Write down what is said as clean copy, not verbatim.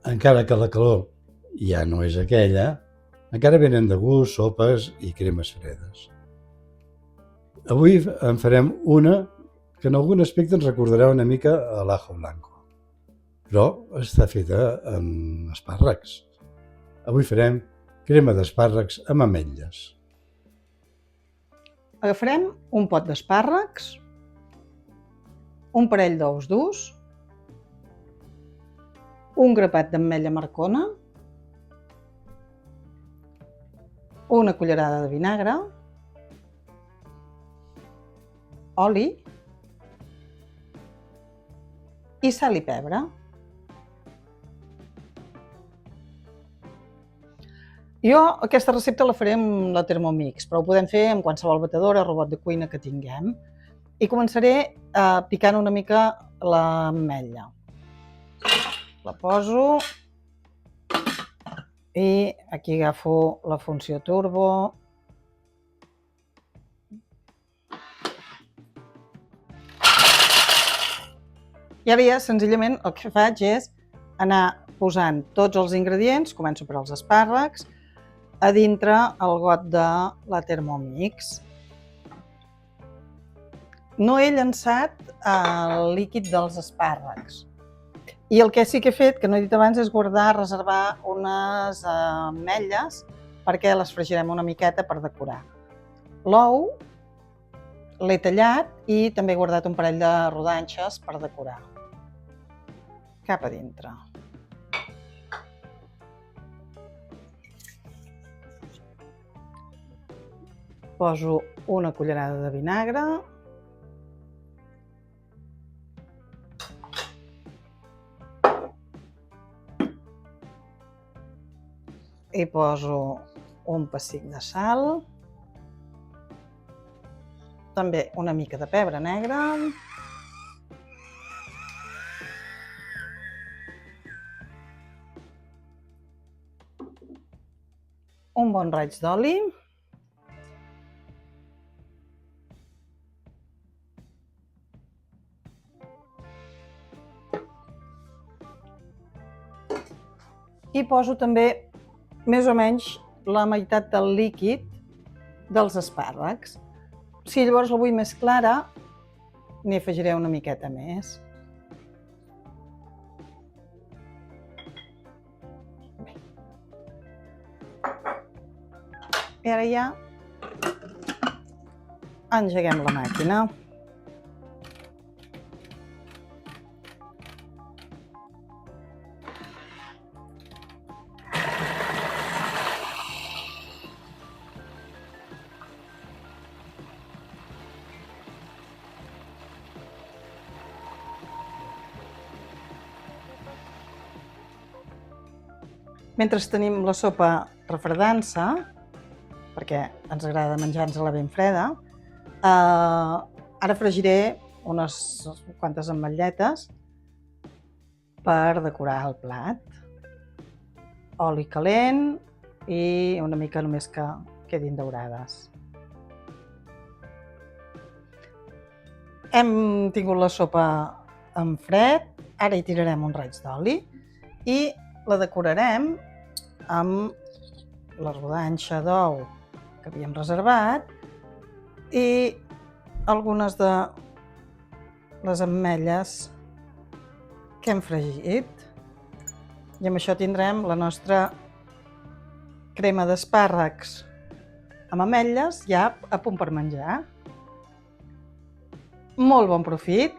Encara que la calor ja no és aquella, encara venen de gust sopes i cremes fredes. Avui en farem una que en algun aspecte ens recordarà una mica a l'ajo blanco, però està feta amb espàrrecs. Avui farem crema d'espàrrecs amb ametlles. Agafarem un pot d'espàrrecs, un parell d'ous durs, un grapat d'ametlla marcona, una cullerada de vinagre, oli i sal i pebre. Jo aquesta recepta la faré amb la Thermomix, però ho podem fer amb qualsevol batedora o robot de cuina que tinguem. I començaré picant una mica l'ametlla. La poso i aquí agafo la funció turbo. I ara ja senzillament el que faig és anar posant tots els ingredients, començo per als espàrrecs, a dintre el got de la Thermomix. No he llançat el líquid dels espàrrecs. I el que sí que he fet, que no he dit abans, és guardar, reservar unes ametlles perquè les fregirem una miqueta per decorar. L'ou l'he tallat i també he guardat un parell de rodanxes per decorar. Cap a dintre. Poso una cullerada de vinagre. I poso un pessic de sal. També una mica de pebre negre. Un bon raig d'oli. I poso també més o menys la meitat del líquid dels espàrrecs. Si llavors la vull més clara, n'hi afegiré una miqueta més. I ara ja engeguem la màquina. Mentre tenim la sopa refredant-se, perquè ens agrada menjar-nos-la ben freda, ara fregiré unes quantes ametlletes per decorar el plat. Oli calent i una mica només que quedin daurades. Hem tingut la sopa en fred, ara hi tirarem un raig d'oli i la decorarem amb la rodanxa d'ou que havíem reservat i algunes de les ametlles que hem fregit. I amb això tindrem la nostra crema d'espàrrecs amb ametlles ja a punt per menjar. Molt bon profit!